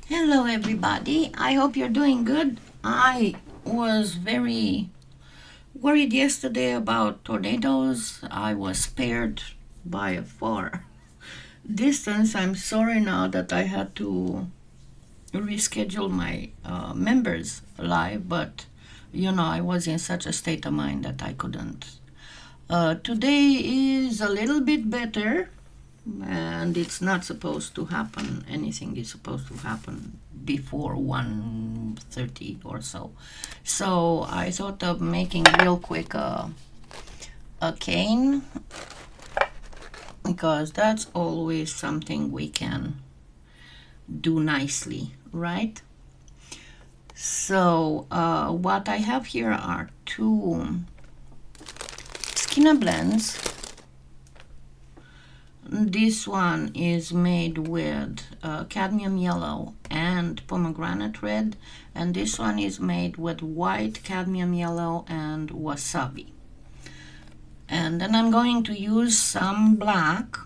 Hello everybody, I hope you're doing good. I was very worried yesterday about tornadoes. I was spared by a far distance. I'm sorry now that I had to reschedule my members live, but I was in such a state of mind that I couldn't. Today is a little bit better, and it's not supposed to happen. Anything is supposed to happen before 1:30 or so. So I thought of making real quick a cane, because that's always something we can do nicely, right? So what I have here are two Skinner blends. This one is made with cadmium yellow and pomegranate red, and this one is made with white, cadmium yellow, and wasabi. And then I'm going to use some black,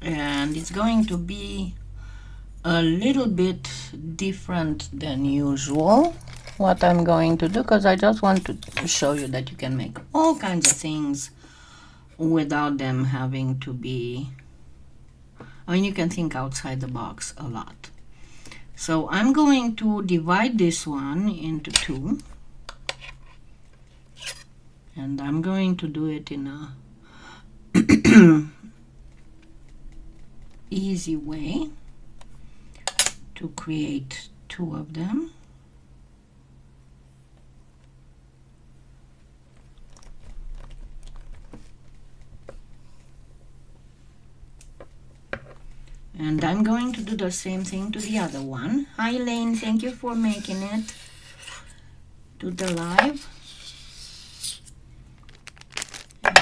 and it's going to be a little bit different than usual what I'm going to do, because I just want to show you that you can make all kinds of things without them having to be, you can think outside the box a lot. So I'm going to divide this one into two, and I'm going to do it in a easy way to create two of them. And I'm going to do the same thing to the other one. Hi Lane, thank you for making it to the live.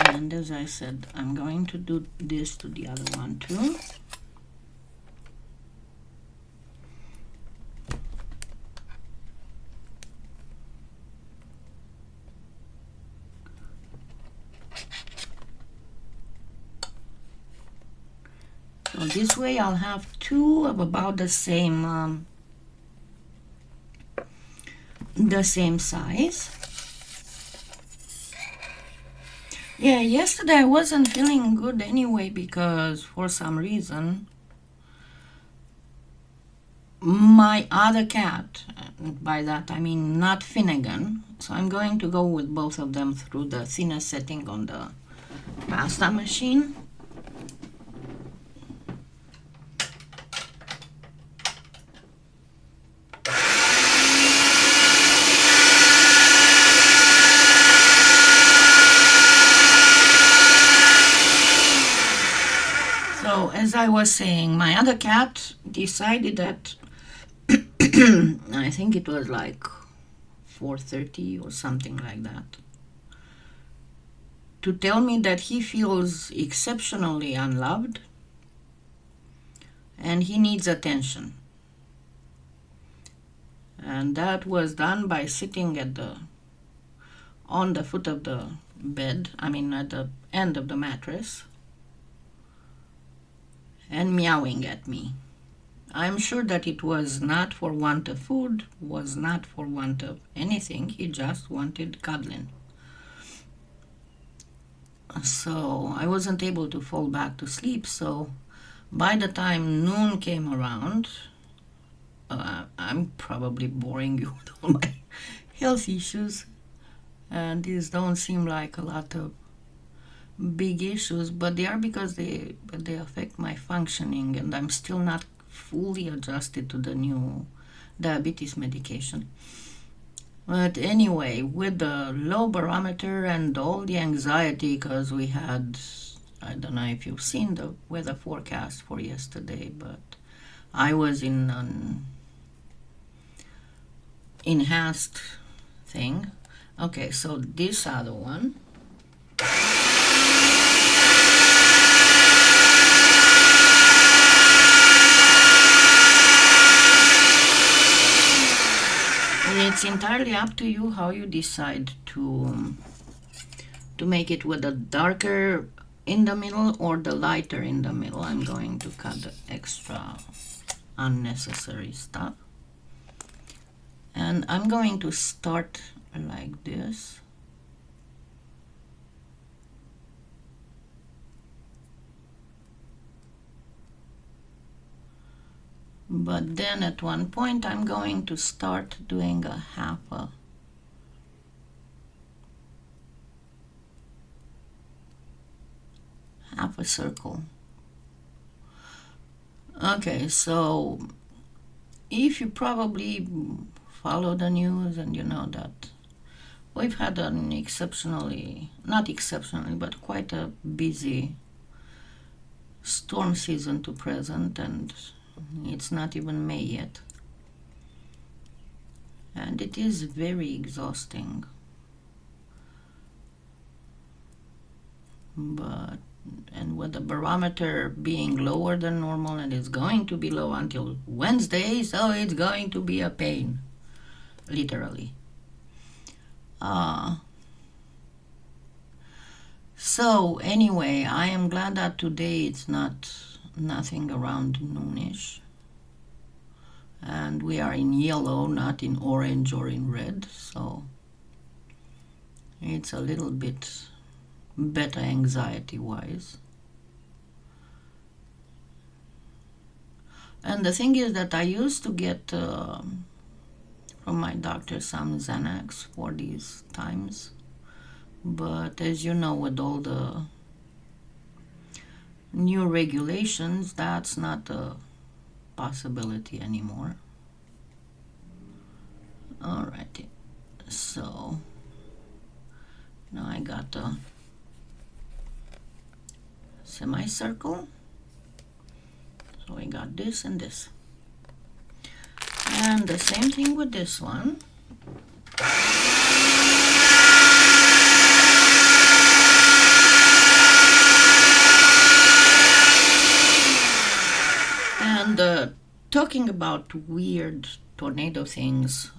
And as I said, I'm going to do this to the other one too. So this way I'll have two of about the same size. Yeah, yesterday I wasn't feeling good anyway, because for some reason my other cat, by that I mean not Finnegan, so I'm going to go with both of them through the thinner setting on the pasta machine. So as I was saying, my other cat decided that I think it was like 4:30 or something like that, to tell me that he feels exceptionally unloved and he needs attention. And that was done by sitting on the foot of the bed, at the end of the mattress, and meowing at me. I'm sure that it was not for want of food, was not for want of anything. He just wanted cuddling. So I wasn't able to fall back to sleep. So by the time noon came around, I'm probably boring you with all my health issues, and these don't seem like a lot of big issues, but they are, because they affect my functioning, and I'm still not fully adjusted to the new diabetes medication. But anyway, with the low barometer and all the anxiety, because we had, I don't know if you've seen the weather forecast for yesterday, but I was in an enhanced thing. Okay, so this other one, it's entirely up to you how you decide to make it, with the darker in the middle or the lighter in the middle. I'm going to cut the extra unnecessary stuff. And I'm going to start like this. But then at one point I'm going to start doing a half a circle. Okay, so if you probably follow the news, and you know that we've had an not exceptionally, but quite a busy storm season to present, and it's not even May yet. And it is very exhausting. And with the barometer being lower than normal, and it's going to be low until Wednesday, so it's going to be a pain, literally. So anyway, I am glad that today it's nothing around noonish, and we are in yellow, not in orange or in red, so it's a little bit better anxiety-wise. And the thing is that I used to get from my doctor some Xanax for these times, but as you know, with all the new regulations, that's not a possibility anymore. Alrighty, so now I got a semicircle. So we got this and this. And the same thing with this one. And talking about weird tornado things,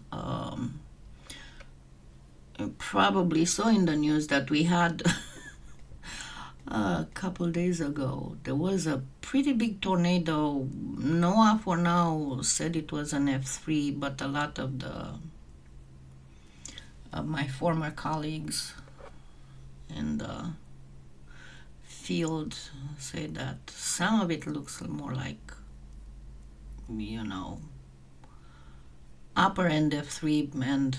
probably saw in the news that we had a couple days ago, there was a pretty big tornado. NOAA for now said it was an F3, but a lot of my former colleagues in the field say that some of it looks more like, upper end F3 and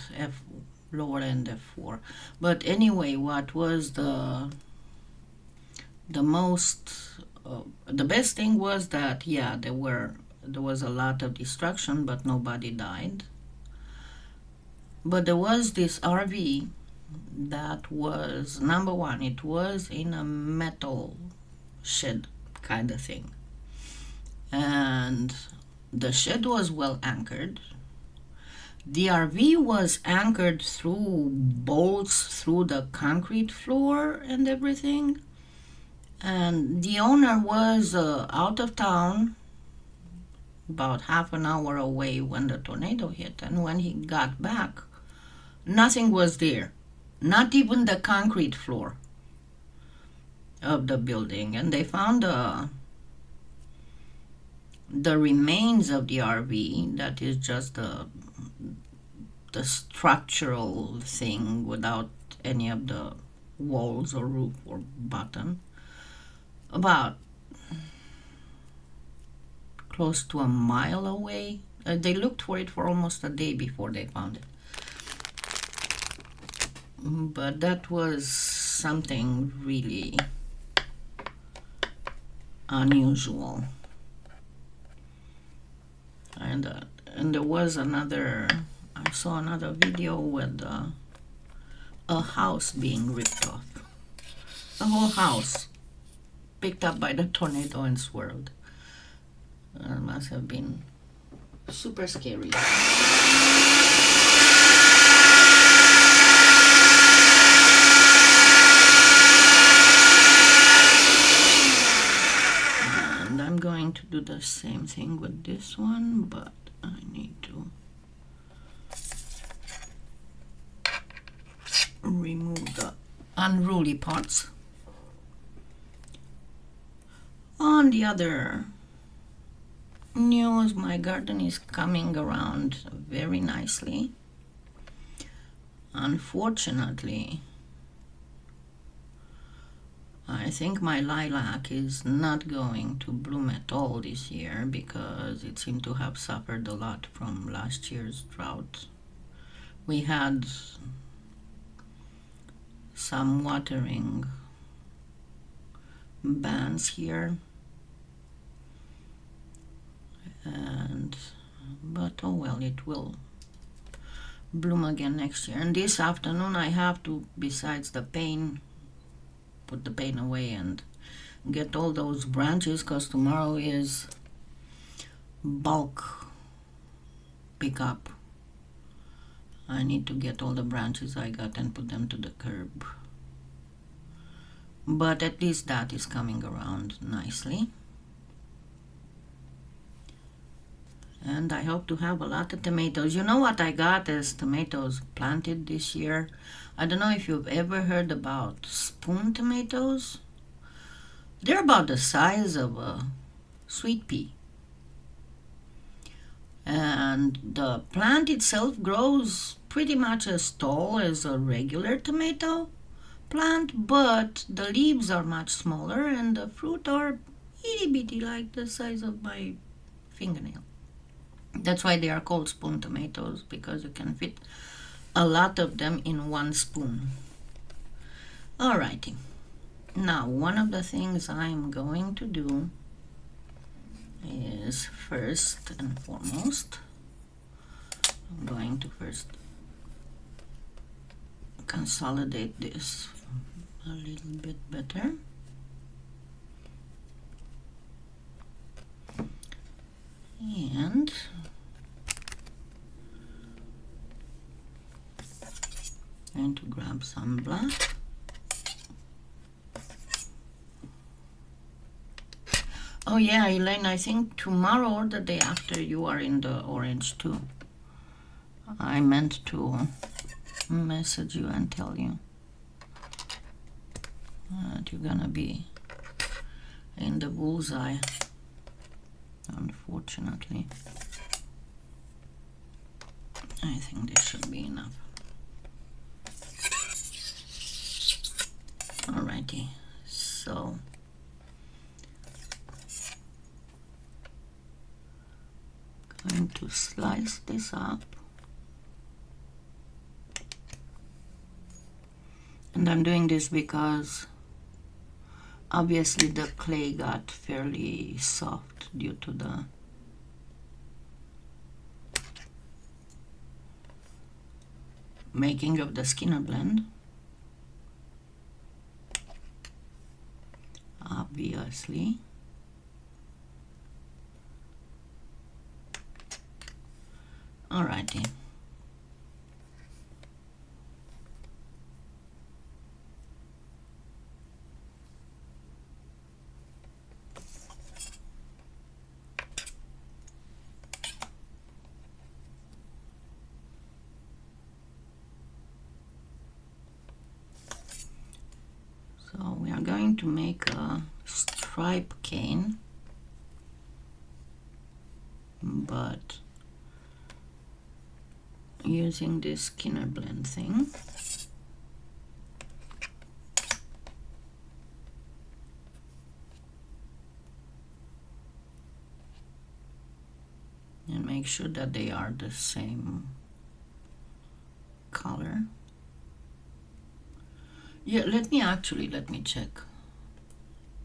lower end F4. But anyway, what was the best thing was that, there was a lot of destruction, but nobody died. But there was this RV that was, number one, it was in a metal shed kind of thing. And the shed was well anchored. The RV was anchored through bolts through the concrete floor and everything. And the owner was out of town, about half an hour away when the tornado hit. And when he got back, nothing was there, not even the concrete floor of the building. And they found the remains of the RV, that is just the structural thing without any of the walls or roof or bottom, about close to a mile away. They looked for it for almost a day before they found it. But that was something really unusual. And there was I saw another video with a house being ripped off. A whole house picked up by the tornado and swirled. It must have been super scary. And I'm going to do the same thing with this one, but I need to remove the unruly parts. On the other news. My garden is coming around very nicely. Unfortunately, I think my lilac is not going to bloom at all this year because it seemed to have suffered a lot from last year's drought. We had some watering bans here, but oh well, it will bloom again next year. And this afternoon I have to, besides the pain, put the pain away and get all those branches, because tomorrow is bulk pickup. I need to get all the branches I got and put them to the curb. But at least that is coming around nicely. And I hope to have a lot of tomatoes. You know what I got as tomatoes planted this year? I don't know if you've ever heard about spoon tomatoes. They're about the size of a sweet pea. And the plant itself grows pretty much as tall as a regular tomato plant, but the leaves are much smaller and the fruit are itty bitty, like the size of my fingernail. That's why they are called spoon tomatoes, because you can fit a lot of them in one spoon. Alrighty. Now, one of the things I'm going to do is, first and foremost, I'm going to first consolidate this a little bit better. And going to grab some black. Oh yeah, Elaine, I think tomorrow or the day after you are in the orange too. I meant to message you and tell you that you're gonna be in the bullseye, unfortunately. I think this should be enough. Alrighty, so going to slice this up, and I'm doing this because obviously the clay got fairly soft due to the making of the Skinner blend, obviously. Alrighty. So we are going to make a stripe cane, but using this Skinner blend thing. And make sure that they are the same color. Yeah, let me check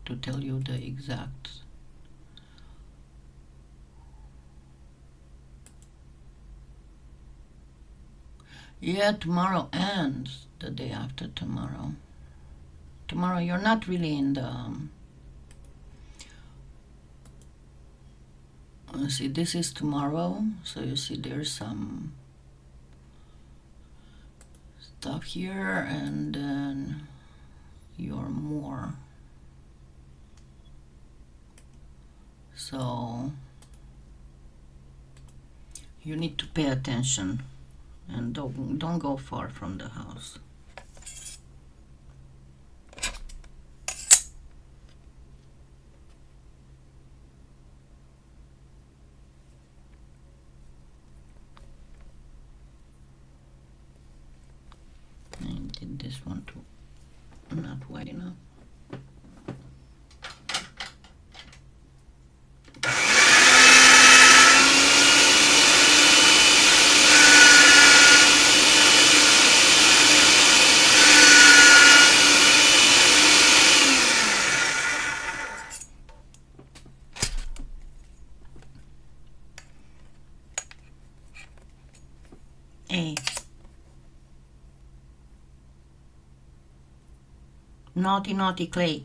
to tell you the exact. Yeah, tomorrow and the day after tomorrow. Tomorrow you're not really in the let's see, this is tomorrow, so you see there's some stuff here, and then you're more, so you need to pay attention and don't go far from the house. this one too not wide enough. A. Naughty, naughty clay.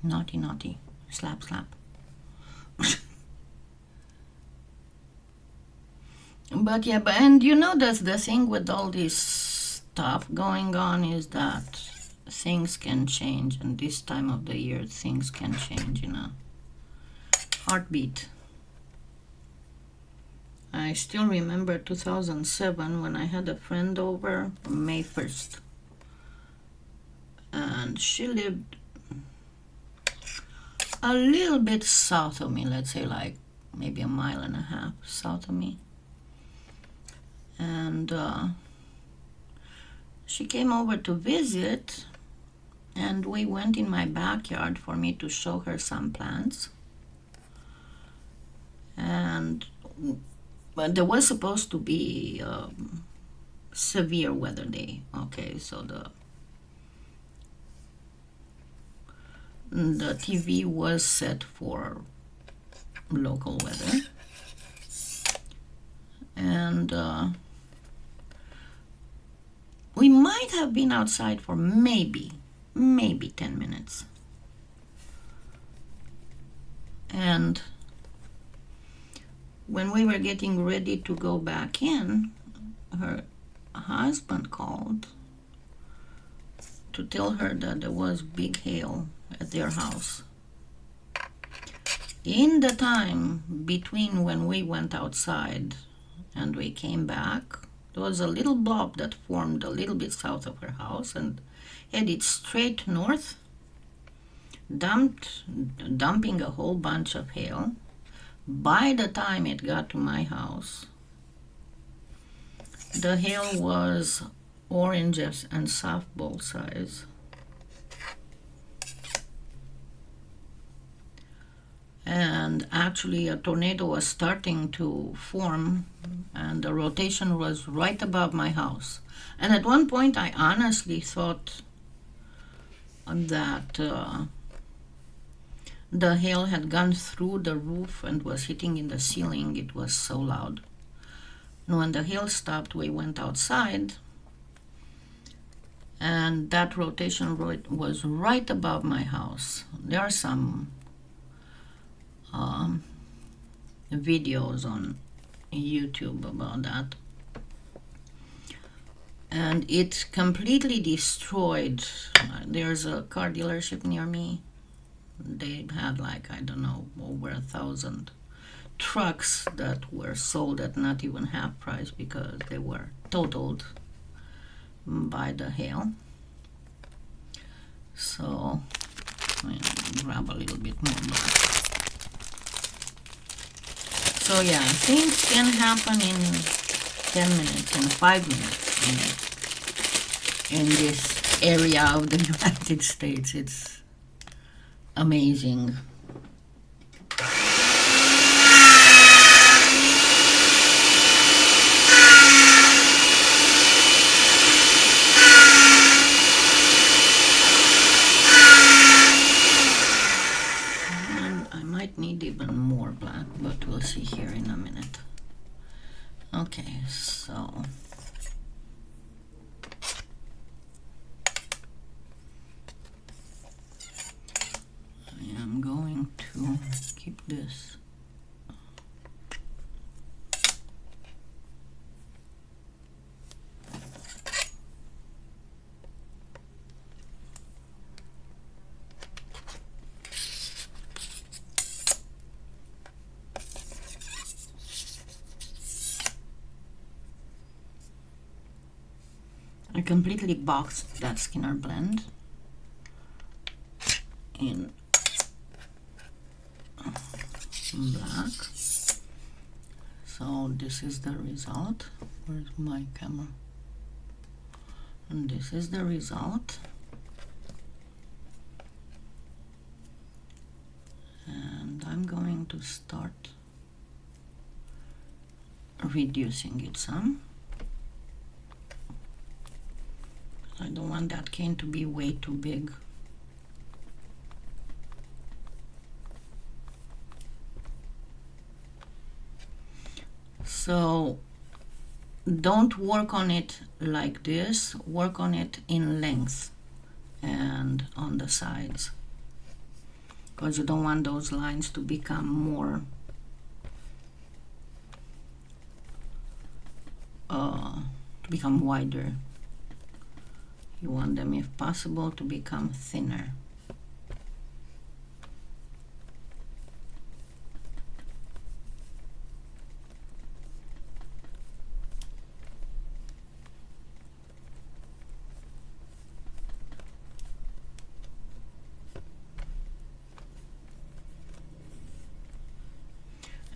Naughty, naughty. Slap, slap. But yeah, and you know that's the thing with all this stuff going on is that things can change, and this time of the year things can change in a heartbeat. I still remember 2007 when I had a friend over May 1st, and she lived a little bit south of me, let's say like maybe a mile and a half south of me. And she came over to visit, and we went in my backyard for me to show her some plants. And but there was supposed to be a severe weather day. Okay, so the TV was set for local weather, and we might have been outside for maybe 10 minutes. And when we were getting ready to go back in, her husband called to tell her that there was big hail at their house. In the time between when we went outside and we came back, there was a little blob that formed a little bit south of her house and headed straight north, dumping a whole bunch of hail. By the time it got to my house, the hail was oranges and softball size. And actually a tornado was starting to form, and the rotation was right above my house. And at one point I honestly thought that the hail had gone through the roof and was hitting in the ceiling. It was so loud. And when the hail stopped, we went outside, and that rotation was right above my house. There are some videos on YouTube about that, and it completely destroyed. There's a car dealership near me. They had like, I don't know, over 1,000 trucks that were sold at not even half price because they were totaled by the hail. So I'll grab a little bit more black. So yeah, things can happen in 10 minutes, in 5 minutes in this area of the United States. It's amazing. Need even more black, but we'll see here in a minute. Okay, so I am going to keep this. I completely boxed that Skinner blend in black. So this is the result. Where's my camera? And this is the result. And I'm going to start reducing it some. I don't want that cane to be way too big. So don't work on it like this, work on it in length and on the sides, because you don't want those lines to become more wider. You want them, if possible, to become thinner.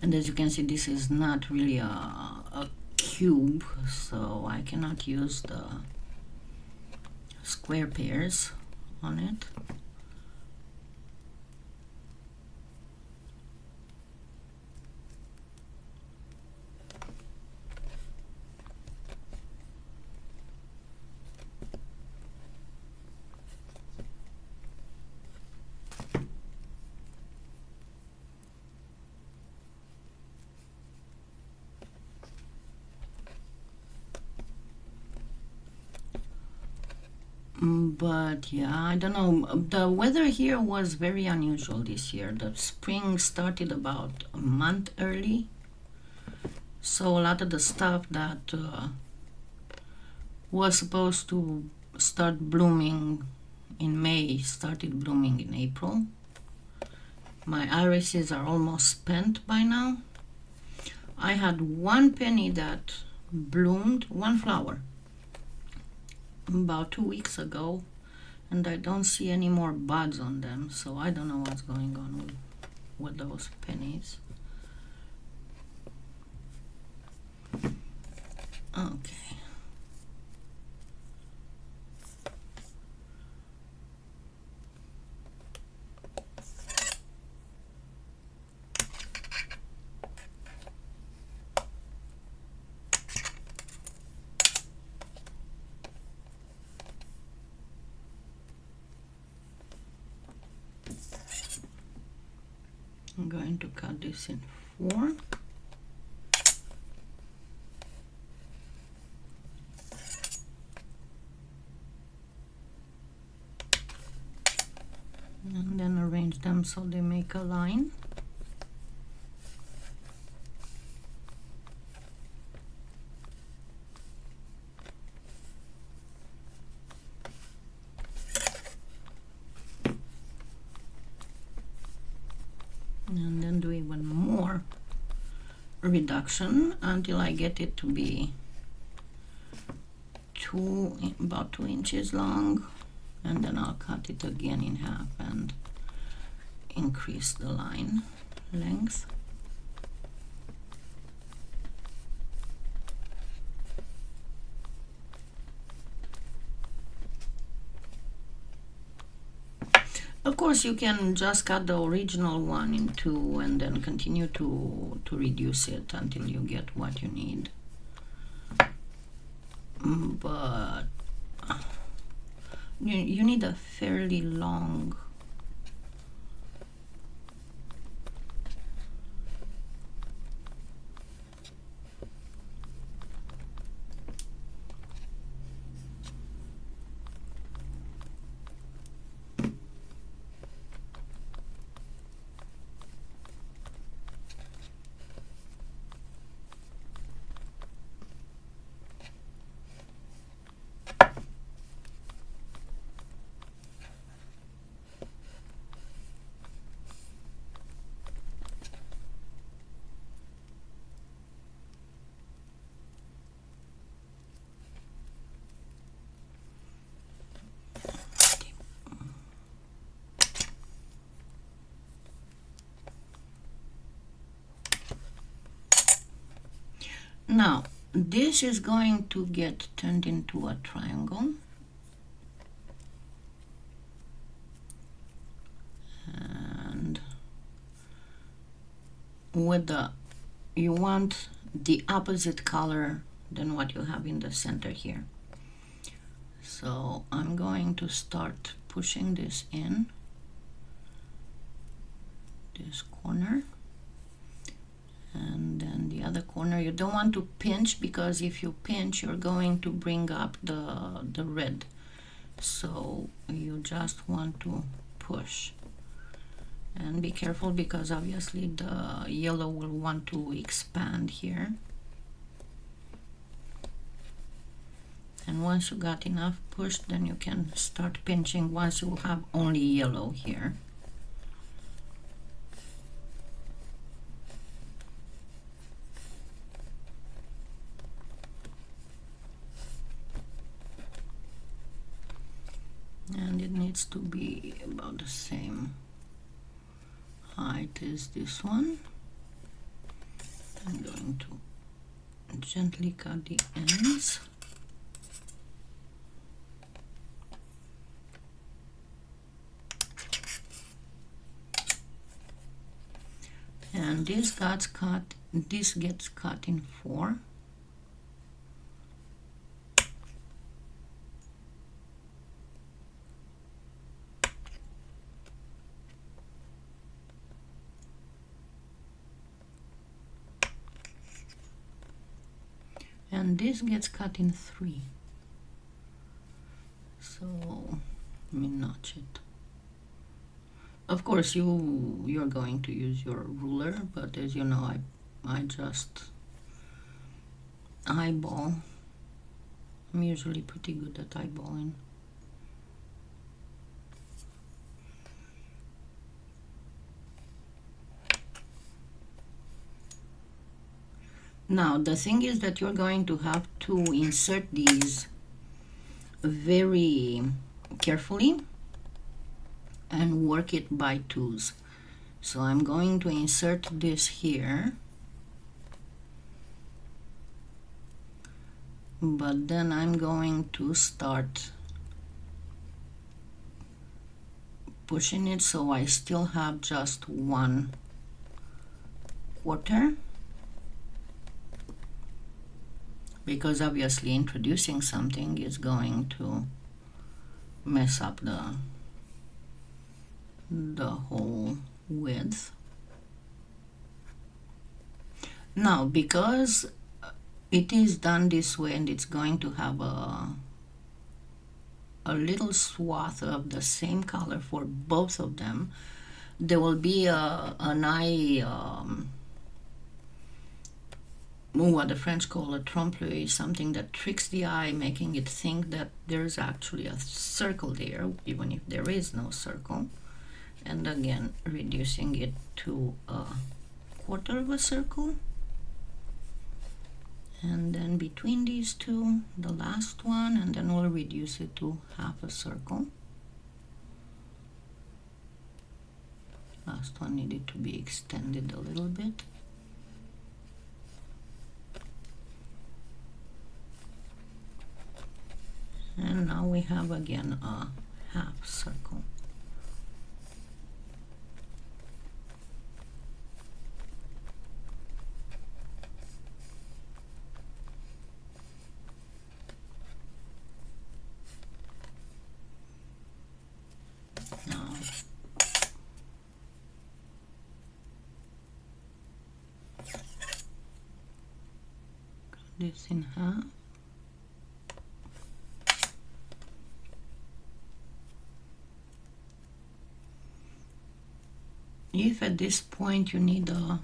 And as you can see, this is not really a cube, so I cannot use the square pairs on it. But yeah, I don't know. The weather here was very unusual this year. The spring started about a month early. So a lot of the stuff that was supposed to start blooming in May started blooming in April. My irises are almost spent by now. I had one penny that bloomed, one flower, about 2 weeks ago, and I don't see any more buds on them, so I don't know what's going on with those pennies. Okay. I'm going to cut this in 4. And then arrange them so they make a line. And then do even more reduction until I get it to be about 2 inches long, and then I'll cut it again in half and increase the line length. Of course, you can just cut the original one in 2 and then continue to reduce it until you get what you need. But you need a fairly long Now, this is going to get turned into a triangle. And with you want the opposite color than what you have in the center here. So I'm going to start pushing this in this corner, and then the other corner. You don't want to pinch, because if you pinch you're going to bring up the red, so you just want to push. And be careful, because obviously the yellow will want to expand here. And once you got enough pushed, then you can start pinching once you have only yellow here. And it needs to be about the same height as this one. I'm going to gently cut the ends. And this gets cut in 4. And this gets cut in 3. So let me notch it. Of course you're going to use your ruler, but as you know, I just eyeball. I'm usually pretty good at eyeballing. Now the thing is that you're going to have to insert these very carefully and work it by 2s. So I'm going to insert this here, but then I'm going to start pushing it, so I still have just 1/4, because obviously introducing something is going to mess up the whole width. Now, because it is done this way and it's going to have a little swath of the same color for both of them, there will be an eye, what the French call a trompe-l'œil, something that tricks the eye, making it think that there's actually a circle there, even if there is no circle. And again, reducing it to 1/4 of a circle. And then between these two, the last one, and then we'll reduce it to 1/2 a circle. Last one needed to be extended a little bit. And now we have again a 1/2 circle. Now, cut this in 1/2. If at this point you need a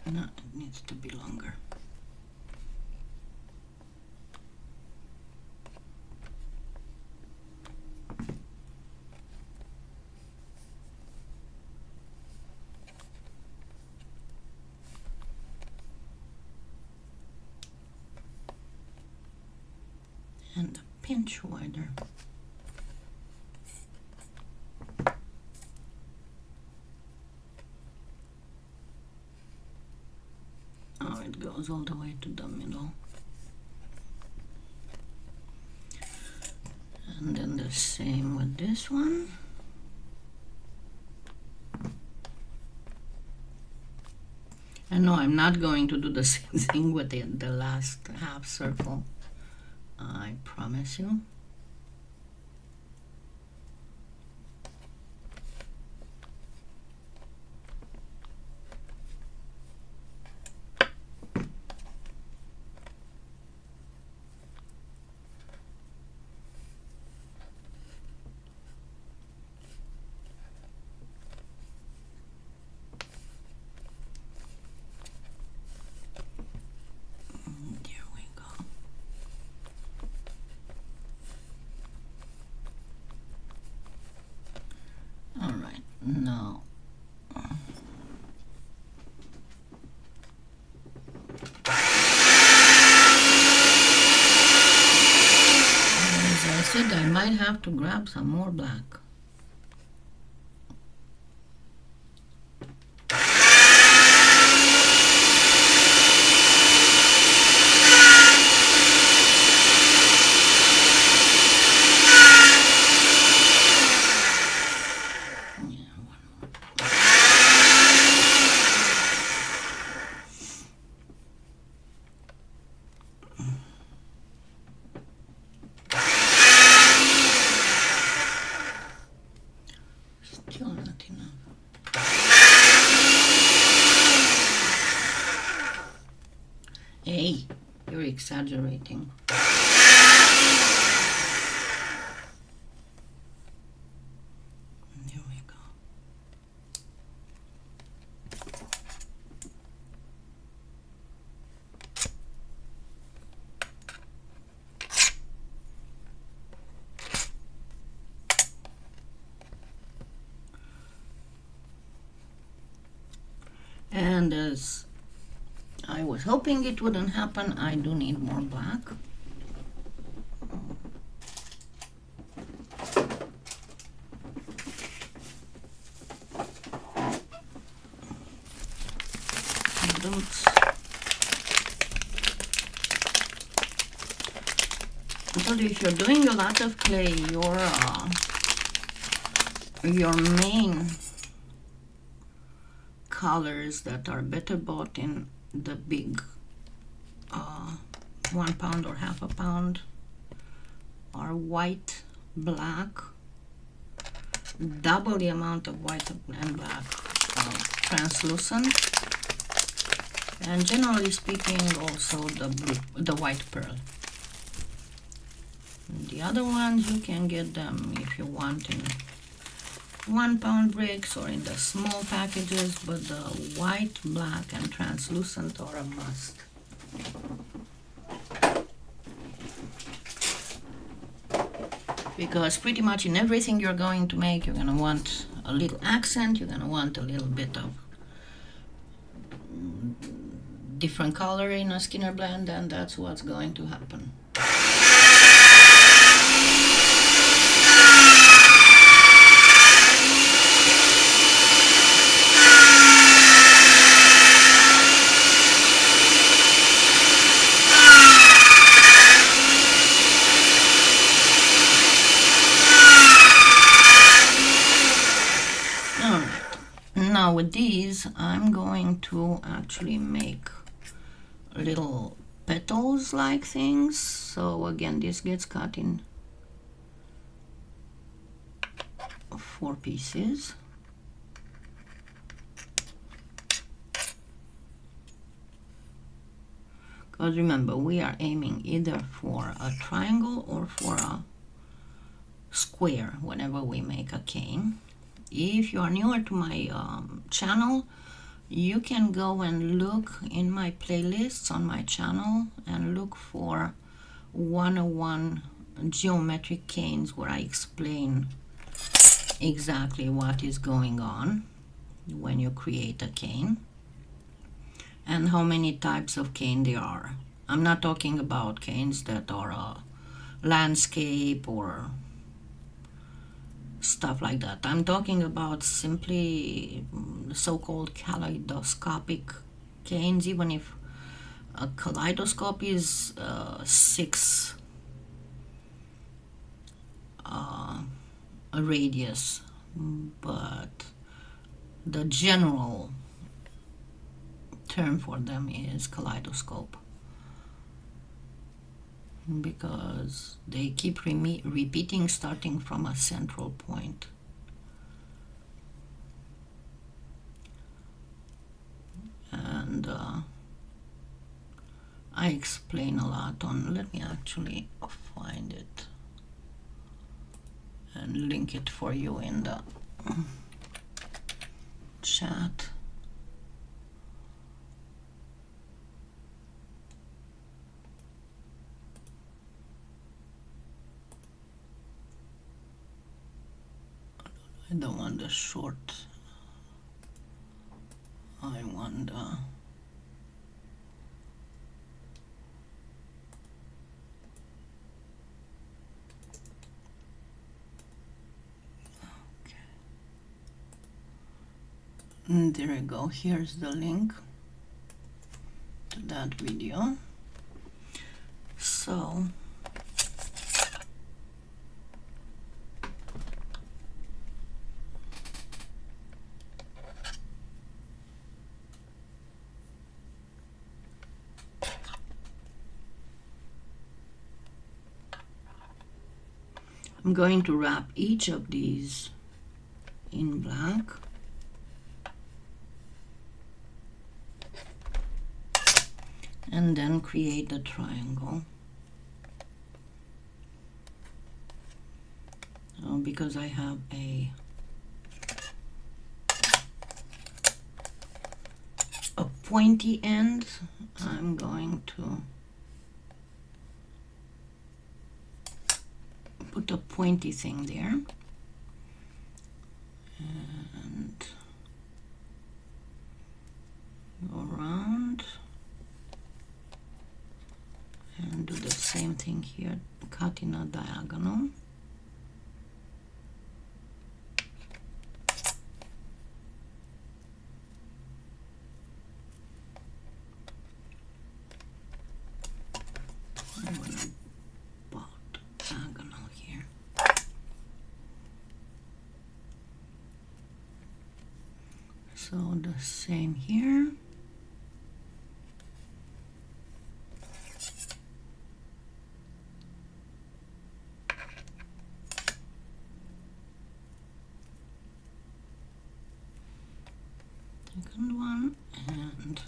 no, it needs to be longer. And the pinch wider. Oh, it goes all the way to the middle. And then the same with this one. And no, I'm not going to do the same thing with the last half circle. I promise you. No. As I said, I might have to grab some more black. Still not enough. Hey, you're exaggerating. There we go. And as I was hoping it wouldn't happen, I do need more black. But if you're doing a lot of clay, your main colors that are better bought in the big 1 pound or half a pound are white, black, double the amount of white and black, translucent, and generally speaking also the white pearl. The other ones you can get them if you want in 1 pound bricks or in the small packages, but the white, black, and translucent are a must. Because pretty much in everything you're going to make, you're going to want a little accent, you're going to want a little bit of different color in a Skinner blend, and that's what's going to happen. Now with these, I'm going to actually make little petals like things. So again, this gets cut in 4 pieces. Because remember, we are aiming either for a triangle or for a square whenever we make a cane. If you are newer to my channel, you can go and look in my playlists on my channel and look for 101 geometric canes, where I explain exactly what is going on when you create a cane and how many types of cane there are. I'm not talking about canes that are landscape or stuff like that. I'm talking about simply so-called kaleidoscopic canes, even if a kaleidoscope is 6 a radius, but the general term for them is kaleidoscope because they keep repeating starting from a central point. And I explain a lot on, let me actually find it and link it for you in the chat. I don't want the short, I want the there we go. Here's the link to that video. So I'm going to wrap each of these in black. And then create the triangle. Because I have a pointy end, I'm going to put a pointy thing there. And go around. And do the same thing here, cut in a diagonal. I'm going to put diagonal here. So the same here. Second one, and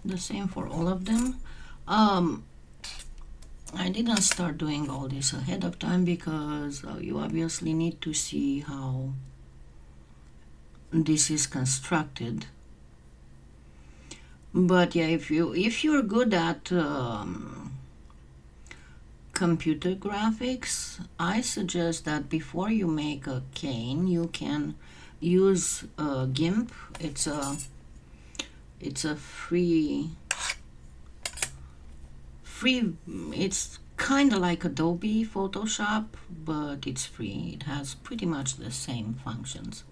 the same for all of them. I didn't start doing all this ahead of time because you obviously need to see how this is constructed. But yeah, if you're good at computer graphics, I suggest that before you make a cane, you can use GIMP. It's a free. It's kind of like Adobe Photoshop, but it's free. It has pretty much the same functions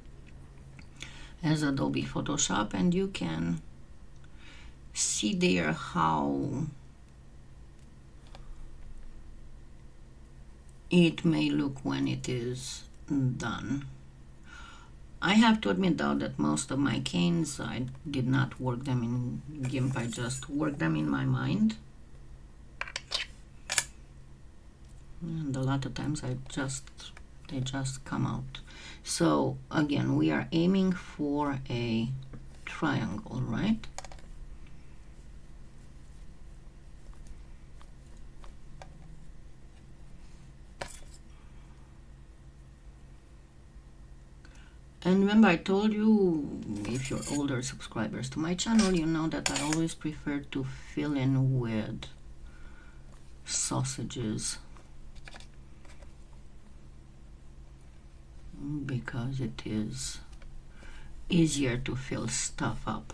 as Adobe Photoshop, and you can see there how it may look when it is done. I have to admit though that most of my canes, I did not work them in GIMP, I just worked them in my mind. And a lot of times they just come out. So again, we are aiming for a triangle, right? And remember, I told you, if you're older subscribers to my channel, you know that I always prefer to fill in with sausages because it is easier to fill stuff up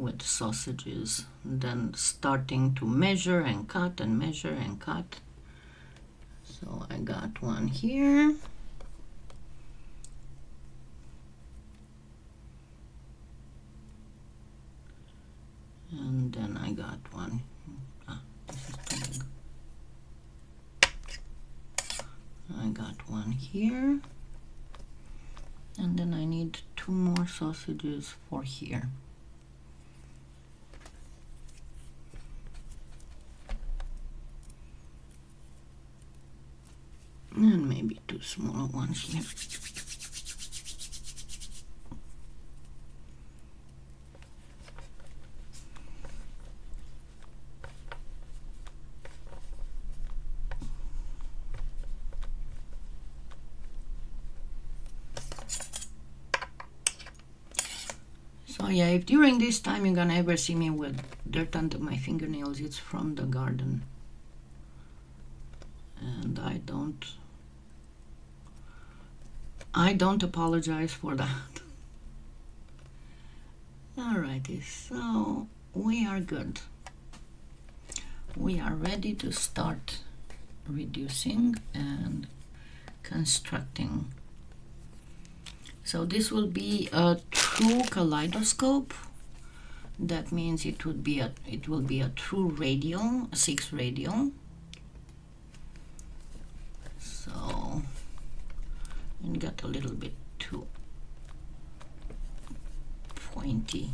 with sausages, then starting to measure and cut and measure and cut. So I got one here. And then I got one. This is too big. I got one here. And then I need 2 more sausages for here. And maybe 2 smaller ones here. So yeah, if during this time you're gonna ever see me with dirt under my fingernails, it's from the garden. And I don't apologize for that. Alrighty, so we are good. We are ready to start reducing and constructing. So this will be a true kaleidoscope. That means it will be a true radial, a 6 radial. So it got a little bit too pointy.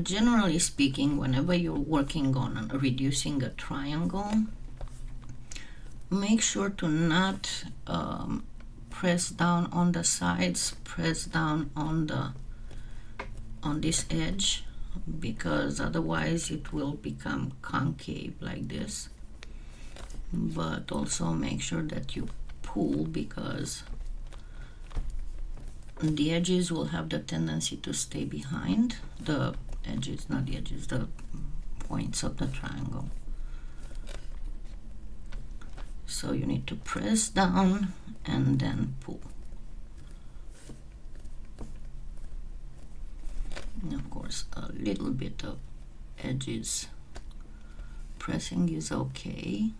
Generally speaking, whenever you're working on reducing a triangle, make sure to not press down on the sides, press down on this edge, because otherwise it will become concave like this. But also make sure that you pull, because the edges will have the tendency to stay behind the edges, not the edges, the points of the triangle. So you need to press down and then pull. And of course, a little bit of edges pressing is okay,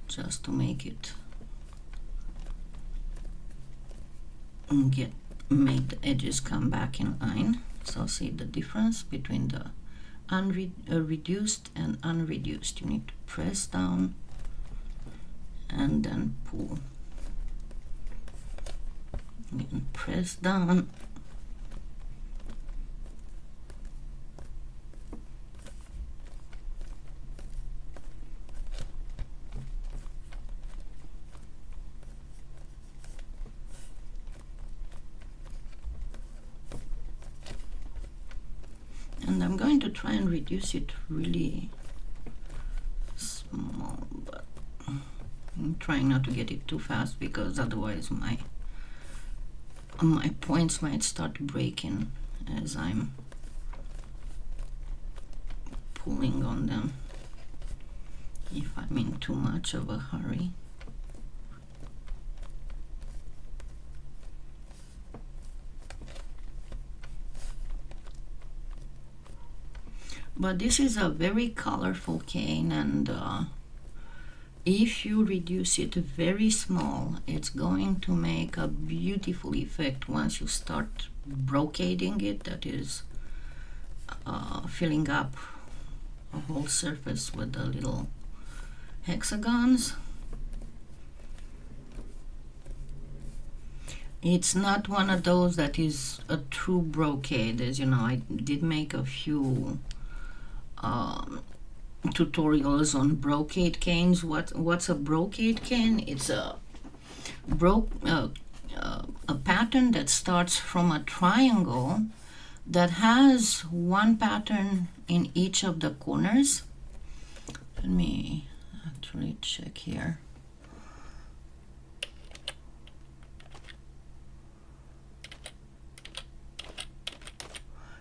just to make it make the edges come back in line. So see the difference between the reduced and unreduced. You need to press down and then pull. Again, press down and I'm going to try and reduce it really small, but I'm trying not to get it too fast, because otherwise my points might start breaking as I'm pulling on them if I'm in too much of a hurry. But this is a very colorful cane, and if you reduce it very small, it's going to make a beautiful effect once you start brocading it, that is filling up a whole surface with the little hexagons. It's not one of those that is a true brocade. As you know, I did make a few tutorials on brocade canes. What's a brocade cane? It's a pattern that starts from a triangle that has one pattern in each of the corners. Let me actually check here.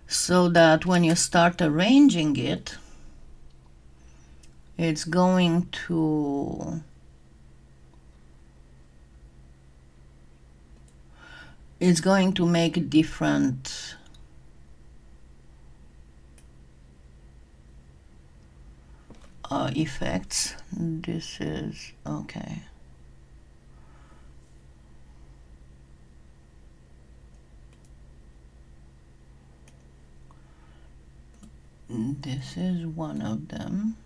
So that when you start arranging it, it's going to it's going to make different effects. This is okay. This is one of them.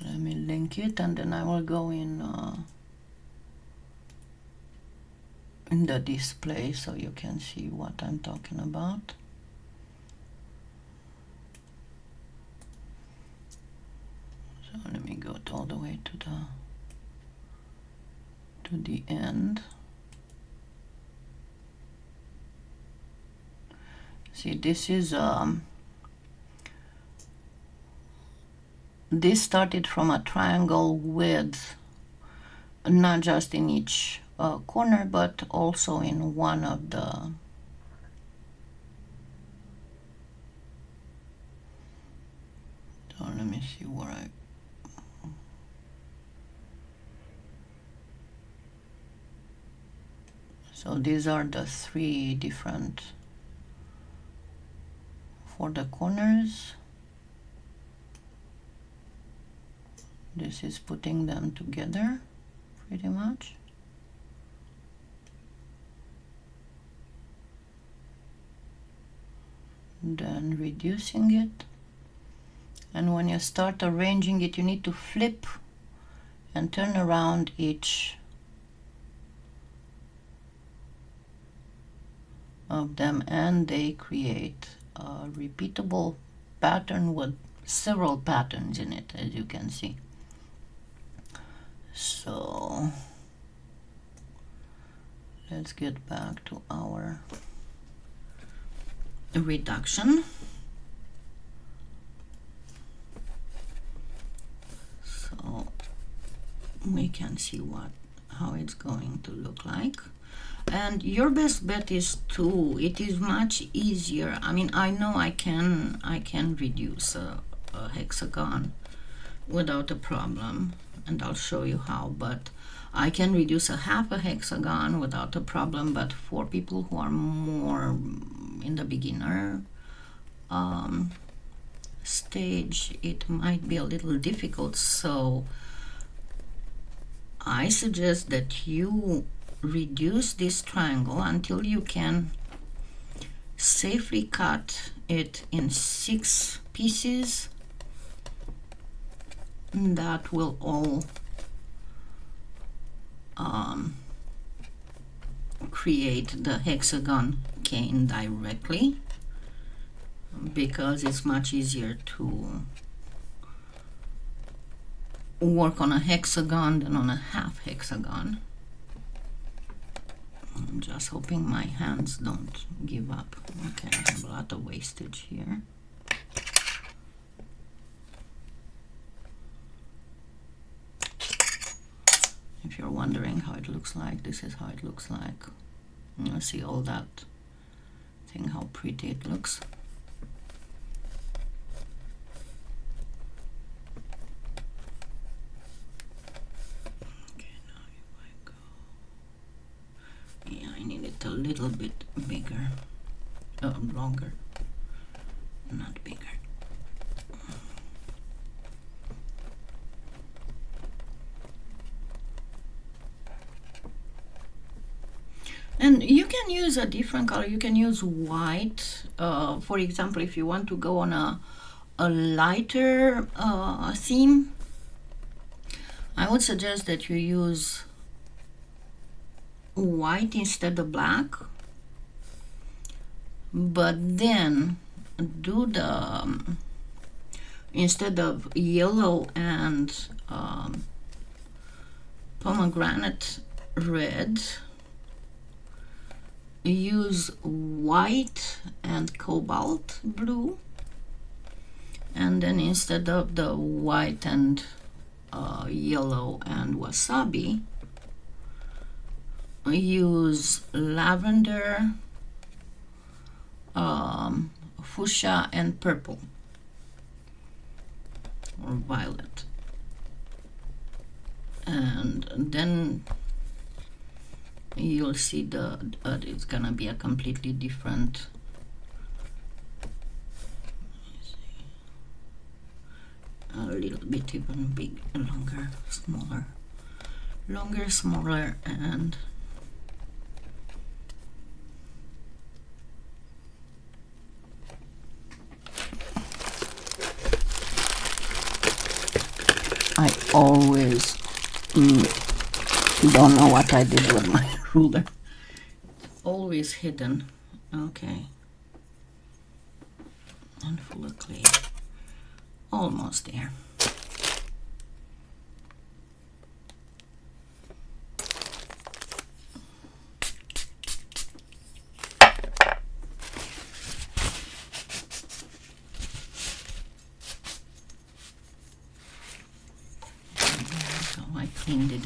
Let me link it, and then I will go in the display so you can see what I'm talking about. So let me go all the way to the end. See, this is this started from a triangle with not just in each corner, but also in one of the so let me see where I so these are the three different for the corners. This is putting them together pretty much. Then reducing it. And when you start arranging it, you need to flip and turn around each of them, and they create a repeatable pattern with several patterns in it, as you can see. So let's get back to our reduction. So we can see how it's going to look like. And your best bet is it is much easier. I mean, I know I can reduce a hexagon without a problem, and I'll show you how, but I can reduce a half a hexagon without a problem. But for people who are more in the beginner stage, it might be a little difficult. So I suggest that you reduce this triangle until you can safely cut it in 6 pieces. That will all create the hexagon cane directly, because it's much easier to work on a hexagon than on a half hexagon. I'm just hoping my hands don't give up. Okay, I have a lot of wastage here. If you're wondering how it looks like, this is how it looks like. You see all that thing, how pretty it looks. Okay, now if I go, yeah, I need it a little bit bigger, longer, not bigger. And you can use a different color. You can use white. For example, if you want to go on a lighter theme, I would suggest that you use white instead of black. But then do instead of yellow and pomegranate red, use white and cobalt blue, and then instead of the white and yellow and wasabi, use lavender, fuchsia and purple or violet, and then you'll see it's gonna be a completely different. A little bit even big, longer, smaller, and I always don't know what I did with my ruler. Always hidden. Okay. And full of clay. Almost there. So I cleaned it.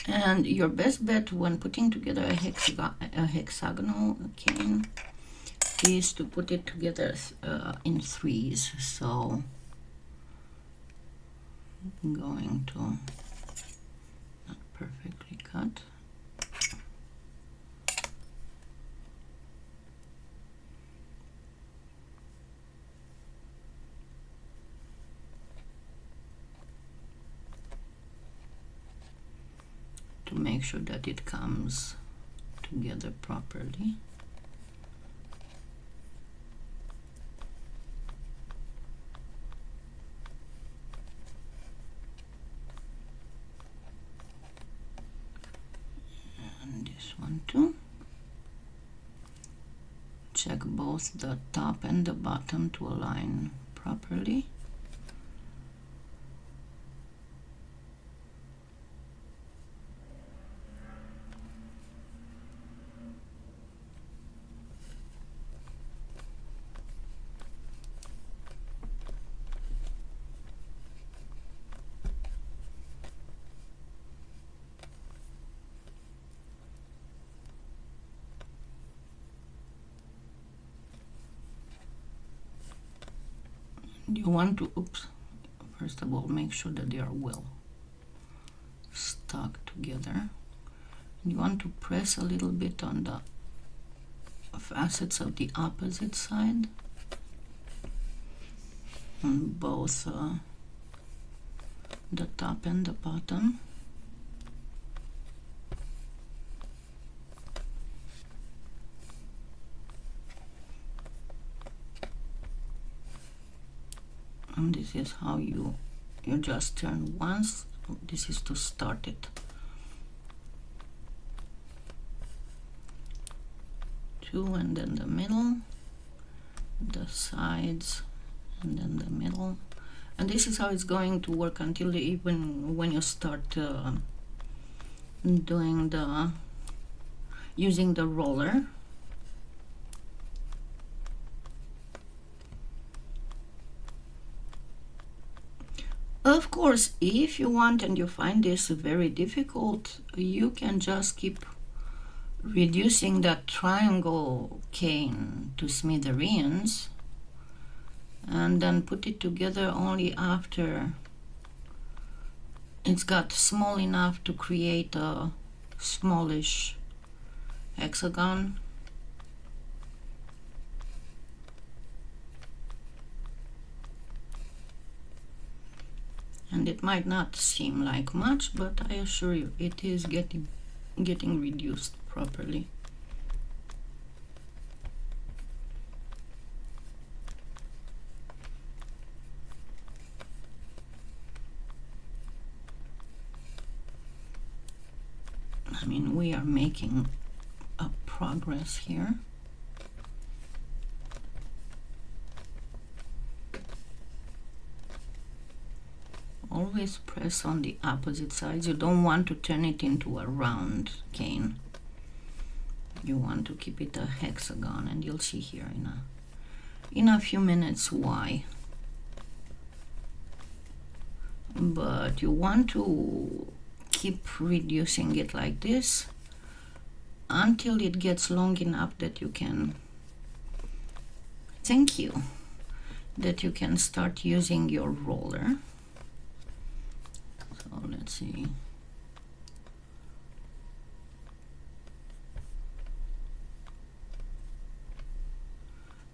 And your best bet when putting together a hexagonal cane is to put it together in threes. So I'm going to not perfectly cut. To make sure that it comes together properly. And this one too. Check both the top and the bottom to align properly. You want to, first of all, make sure that they are well stuck together. You want to press a little bit on the facets of the opposite side on both the top and the bottom. And this is how you just turn once. This is to start it. Two, and then the middle, the sides, and then the middle. And this is how it's going to work until even when you start doing using the roller. Of course, if you want and you find this very difficult, you can just keep reducing that triangle cane to smithereens and then put it together only after it's got small enough to create a smallish hexagon. And it might not seem like much, but I assure you it is getting reduced properly. making a progress here. Always press on the opposite sides. You don't want to turn it into a round cane. You want to keep it a hexagon, and you'll see here in a few minutes why. But you want to keep reducing it like this until it gets long enough that you can, thank you, that you can start using your roller. So let's see.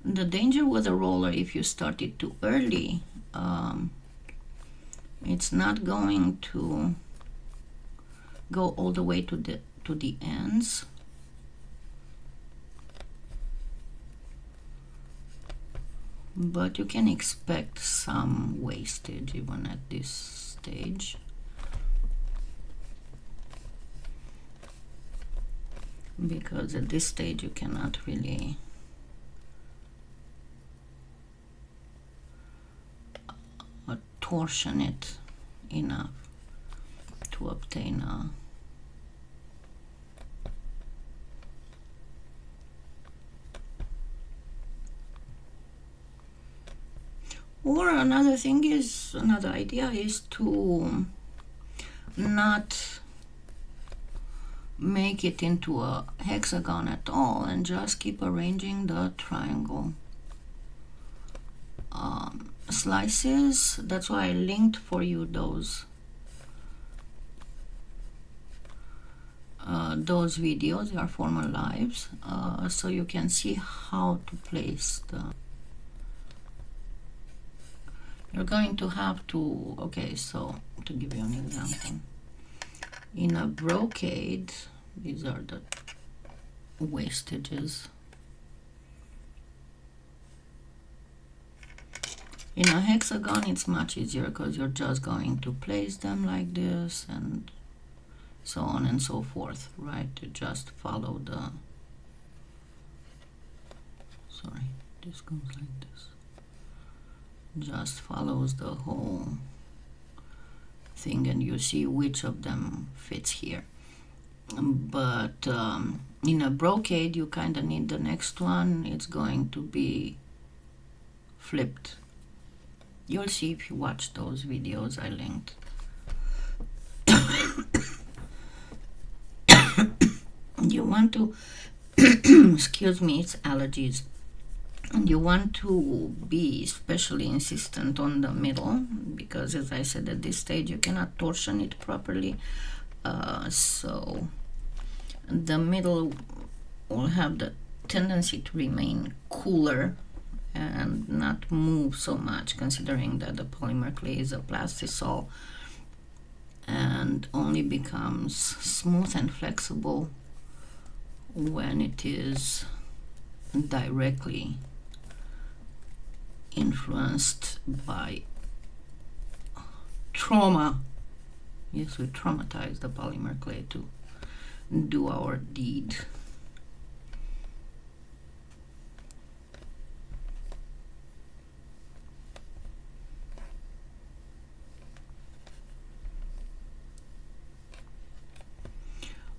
The danger with a roller, if you start it too early, it's not going to go all the way to the ends. But you can expect some wastage even at this stage. Because at this stage you cannot really torsion it enough to obtain a or another idea is to not make it into a hexagon at all and just keep arranging the triangle slices. That's why I linked for you those videos. They are former lives, so you can see how to place the. You're going to have to, okay, so to give you an example, in a brocade, these are the wastages. In a hexagon, it's much easier because you're just going to place them like this and so on and so forth, right? To just follow the, sorry, this goes like this. Just follows the whole thing and you see which of them fits here. But in a brocade, you kind of need the next one. It's going to be flipped. You'll see if you watch those videos I linked. You want to, excuse me, it's allergies. And you want to be especially insistent on the middle, because as I said, at this stage you cannot torsion it properly. So the middle will have the tendency to remain cooler and not move so much, considering that the polymer clay is a plastisol and only becomes smooth and flexible when it is directly influenced by trauma. Yes, we traumatize the polymer clay to do our deed.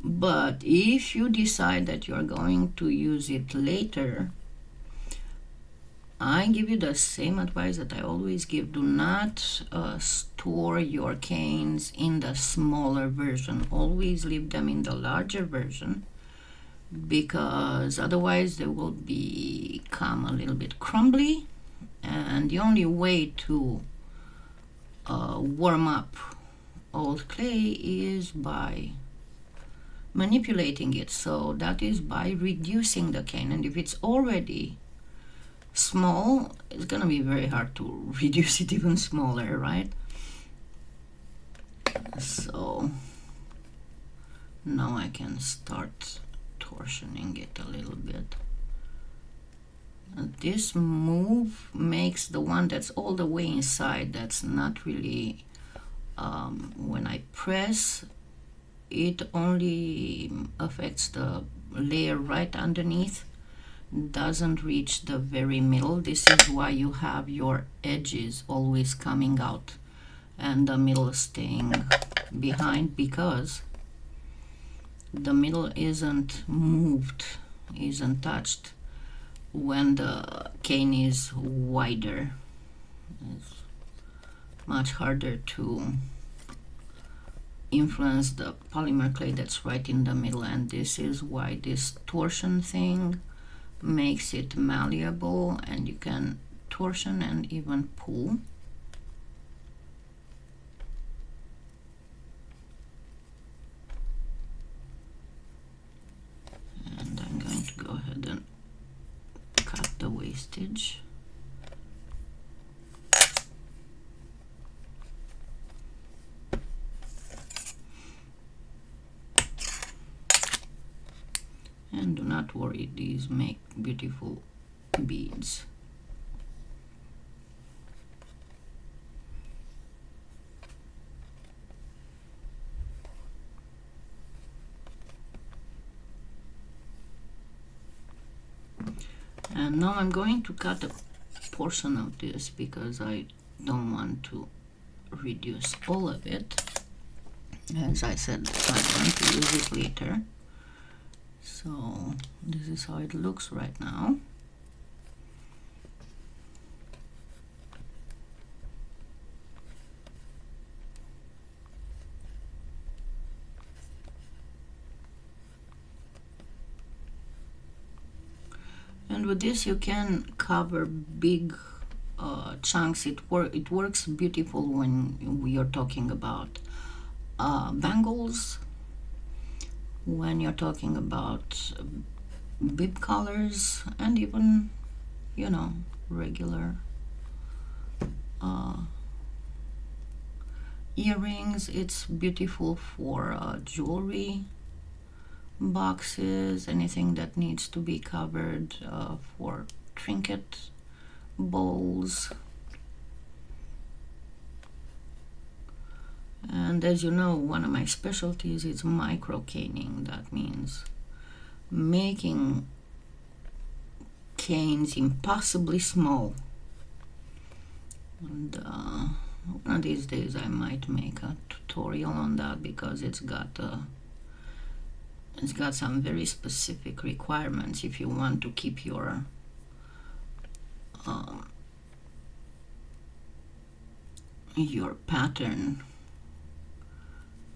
But if you decide that you're going to use it later, I give you the same advice that I always give. Do not store your canes in the smaller version. Always leave them in the larger version, because otherwise they will become a little bit crumbly. And the only way to warm up old clay is by manipulating it. So that is by reducing the cane. And if it's already small, it's gonna be very hard to reduce it even smaller, right? So now I can start torsioning it a little bit. This move makes the one that's all the way inside, that's not really, when I press, it only affects the layer right underneath, doesn't reach the very middle. This is why you have your edges always coming out and the middle staying behind, because the middle isn't moved, isn't touched when the cane is wider. It's much harder to influence the polymer clay that's right in the middle, and this is why this torsion thing makes it malleable, and you can torsion and even pull. And I'm going to go ahead and cut the wastage. And do not worry, these make beautiful beads. And now I'm going to cut a portion of this because I don't want to reduce all of it. As I said, I want to use it later. So this is how it looks right now. And with this you can cover big chunks. It works beautiful when we are talking about bangles, when you're talking about bib colors, and even, you know, regular earrings. It's beautiful for jewelry boxes, anything that needs to be covered, for trinket bowls. And as you know, one of my specialties is micro caning. That means making canes impossibly small. And one of these days I might make a tutorial on that, because it's got some very specific requirements if you want to keep your pattern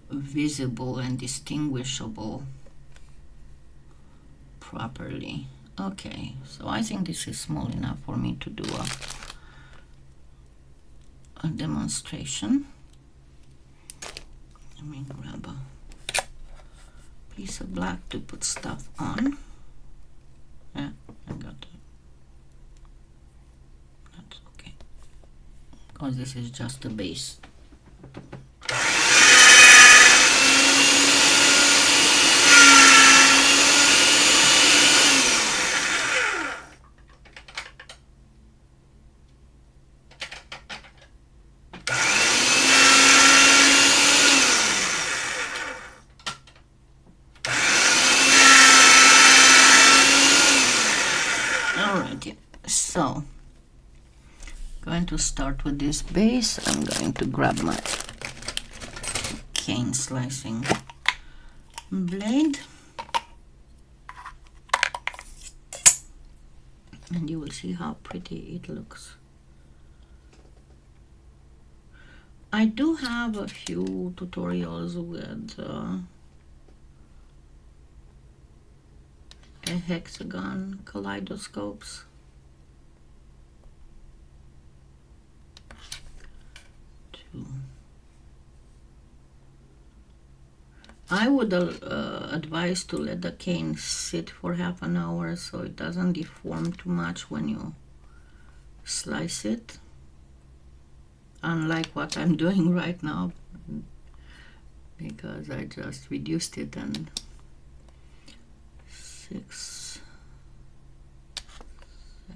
visible and distinguishable properly. Okay, so I think this is small enough for me to do a demonstration. Let me grab a piece of black to put stuff on. Yeah, I got it. That's okay, because this is just the base. So, going to start with this base. I'm going to grab my cane slicing blade, and you will see how pretty it looks. I do have a few tutorials with a hexagon kaleidoscopes. I would advise to let the cane sit for half an hour so it doesn't deform too much when you slice it, unlike what I'm doing right now, because I just reduced it and 6, 7, 8,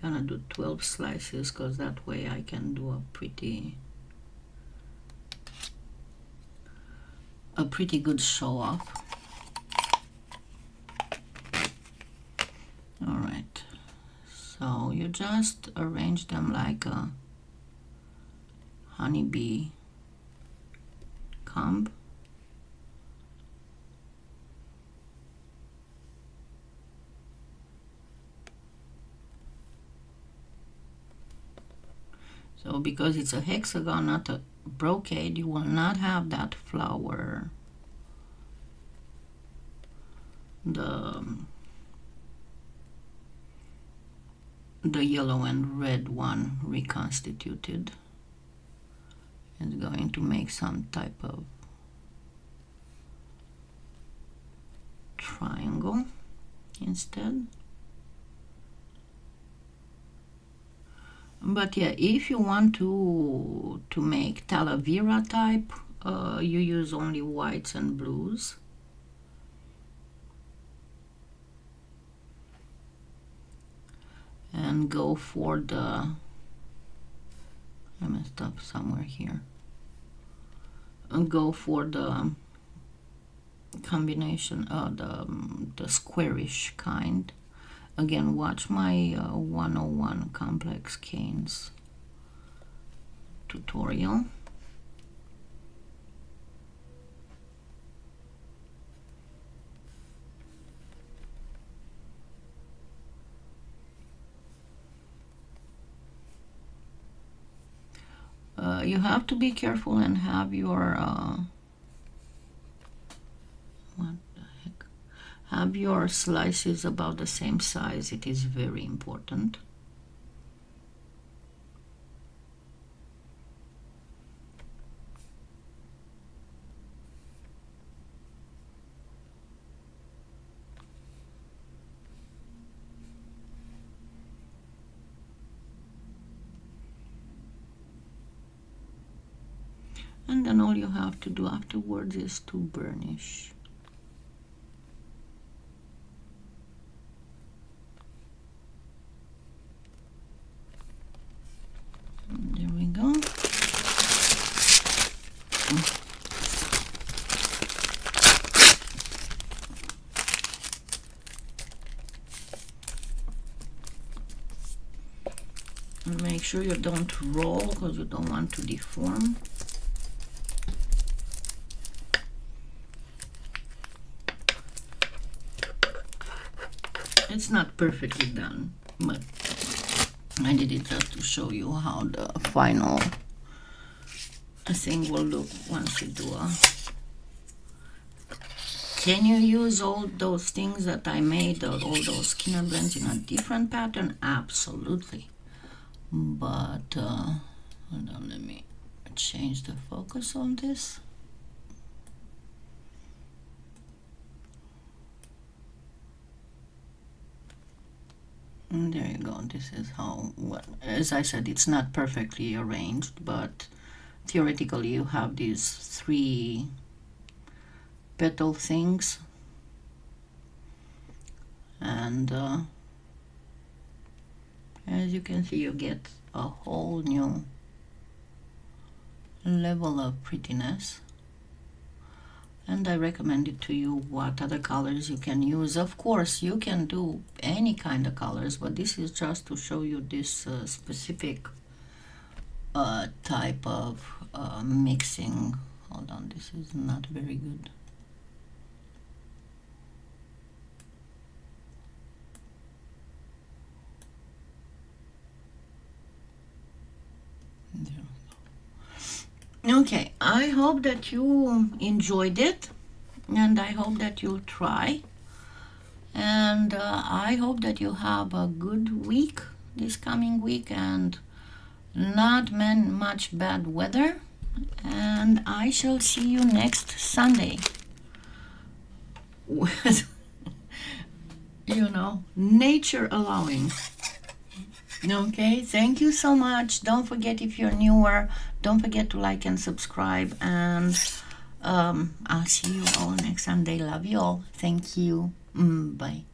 gonna do 12 slices because that way I can do a pretty good show off. All right, so you just arrange them like a honeybee comb. So because it's a hexagon, not a brocade, you will not have that flower, the yellow and red one reconstituted. It's going to make some type of triangle instead. But yeah, if you want to make Talavera type, you use only whites and blues. And go for the, I messed up somewhere here. And go for the combination, the squarish kind. Again, watch my 101 complex canes tutorial. You have to be careful and have your what the heck? Have your slices about the same size. It is very important. And then all you have to do afterwards is to burnish. And there we go. And make sure you don't roll because you don't want to deform. It's not perfectly done, but I did it just to show you how the final thing will look once you do a... Can you use all those things that I made, all those skinner blends in a different pattern? Absolutely. But, hold on, let me change the focus on this. And there you go. This is how, well, as I said, it's not perfectly arranged, but theoretically you have these 3 petal things, and as you can see, you get a whole new level of prettiness. And I recommend it to you what other colors you can use. Of course, you can do any kind of colors, but this is just to show you this specific type of mixing. Hold on, this is not very good. There. Okay, I hope that you enjoyed it, and I hope that you'll try, and I hope that you have a good week this coming week and not much bad weather, and I shall see you next Sunday with, you know, nature allowing. Okay, thank you so much. Don't forget, if you're newer, don't forget to like and subscribe, and I'll see you all next Sunday. Love you all. Thank you. Bye.